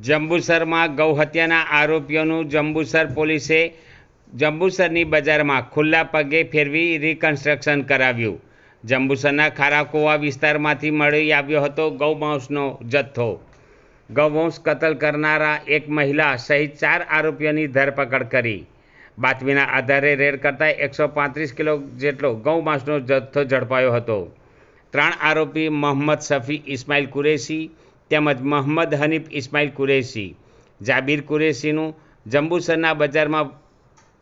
જંબુસરમાં ગૌહત્યાના આરોપીઓનું જંબુસર પોલીસે જંબુસરની બજારમાં ખુલ્લા પગે ફેરવી રિકન્સ્ટ્રક્શન કરાવ્યું. જંબુસરના ખારાકુવા વિસ્તારમાંથી મળી આવ્યો હતો ગૌમાંસનો જથ્થો. ગૌવંશ કતલ કરનારા એક મહિલા સહિત 4 આરોપીઓની ધરપકડ કરી. બાતમીના આધારે રેડ કરતાં 135 કિલો જેટલો ગૌમાંસનો જથ્થો ઝડપાયો હતો. 3 આરોપી મોહમ્મદ શફી ઇસ્માઇલ કુરેશી તેમજ મોહમ્મદ હનીફ ઇસ્માઇલ કુરેશી, જાબીર કુરેશીનું જંબુસરના બજારમાં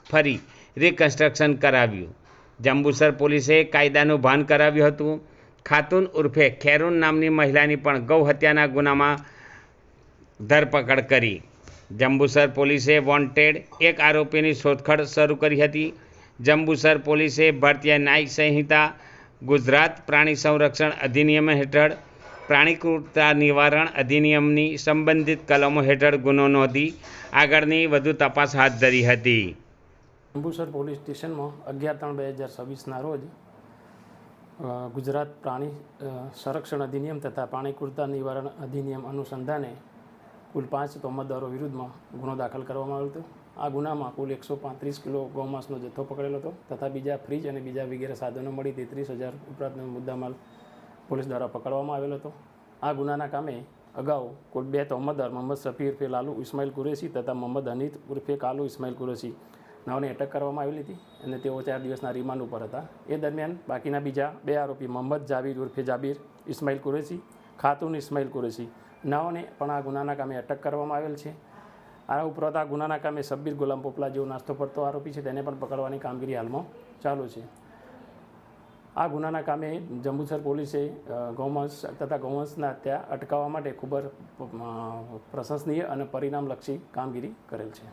ફરી રિકન્સ્ટ્રક્શન કરાવ્યું. જંબુસર પોલીસે કાયદાનું ભાન કરાવ્યું હતું. ખાતુન ઉર્ફે ખેરૂન નામની મહિલાની પણ ગૌહત્યાના ગુનામાં ધરપકડ કરી. જંબુસર પોલીસે વોન્ટેડ એક આરોપીની શોધખોળ શરૂ કરી હતી. જંબુસર પોલીસે ભારતીય ન્યાય સંહિતા, ગુજરાત પ્રાણી સંરક્ષણ અધિનિયમ હેઠળ પ્રાણી ક્રૂરતા નિવારણ અધિનિયમની સંબંધિત કલમો હેઠળ ગુનો નોંધી આગળની વધુ તપાસ હાથ ધરી હતી. જંબુસર પોલીસ સ્ટેશનમાં 11/3/2026ના રોજ ગુજરાત પ્રાણી સંરક્ષણ અધિનિયમ તથા પ્રાણી ક્રૂરતા નિવારણ અધિનિયમ અનુસંધાને કુલ 5 તોમતદારો વિરુદ્ધમાં ગુનો દાખલ કરવામાં આવ્યો હતો. આ ગુનામાં કુલ 135 કિલો ગૌમાંસનો જથ્થો પકડેલો હતો તથા બીજા ફ્રીજ અને બીજા વગેરે સાધનો મળી 33,000 ઉપરાંતનો મુદ્દામાલ પોલીસ દ્વારા પકડવામાં આવેલો હતો. આ ગુનાના કામે અગાઉ કુલ 2 તોમતદાર મોહમ્મદ શફી ઉર્ફે લાલુ ઇસ્માઇલ કુરેશી તથા મોહમ્મદ હનીફ ઉર્ફે કાલુ ઇસ્માઇલ કુરેશી નાઓને અટક કરવામાં આવેલી હતી અને તેઓ 4 દિવસના રિમાન્ડ ઉપર હતા. એ દરમિયાન બાકીના બીજા 2 આરોપી મોહમ્મદ જાબીર ઉર્ફે જાબીર ઇસ્માઇલ કુરેશી, ખાતુન ઇસ્માઇલ કુરેશી નાઓને પણ આ ગુનાના કામે અટક કરવામાં આવેલ છે. આ ઉપરાંત આ ગુનાના કામે શબ્બીર ગુલામ પોપલા જેવો નાસ્તો પડતો આરોપી છે તેને પણ પકડવાની કામગીરી હાલમાં ચાલુ છે. આ ગુનાના કામે જંબુસર પોલીસે ગૌમાંસ તથા ગૌવંશના હત્યા અટકાવવા માટે ખૂબ જ પ્રશંસનીય અને પરિણામલક્ષી કામગીરી કરેલ છે.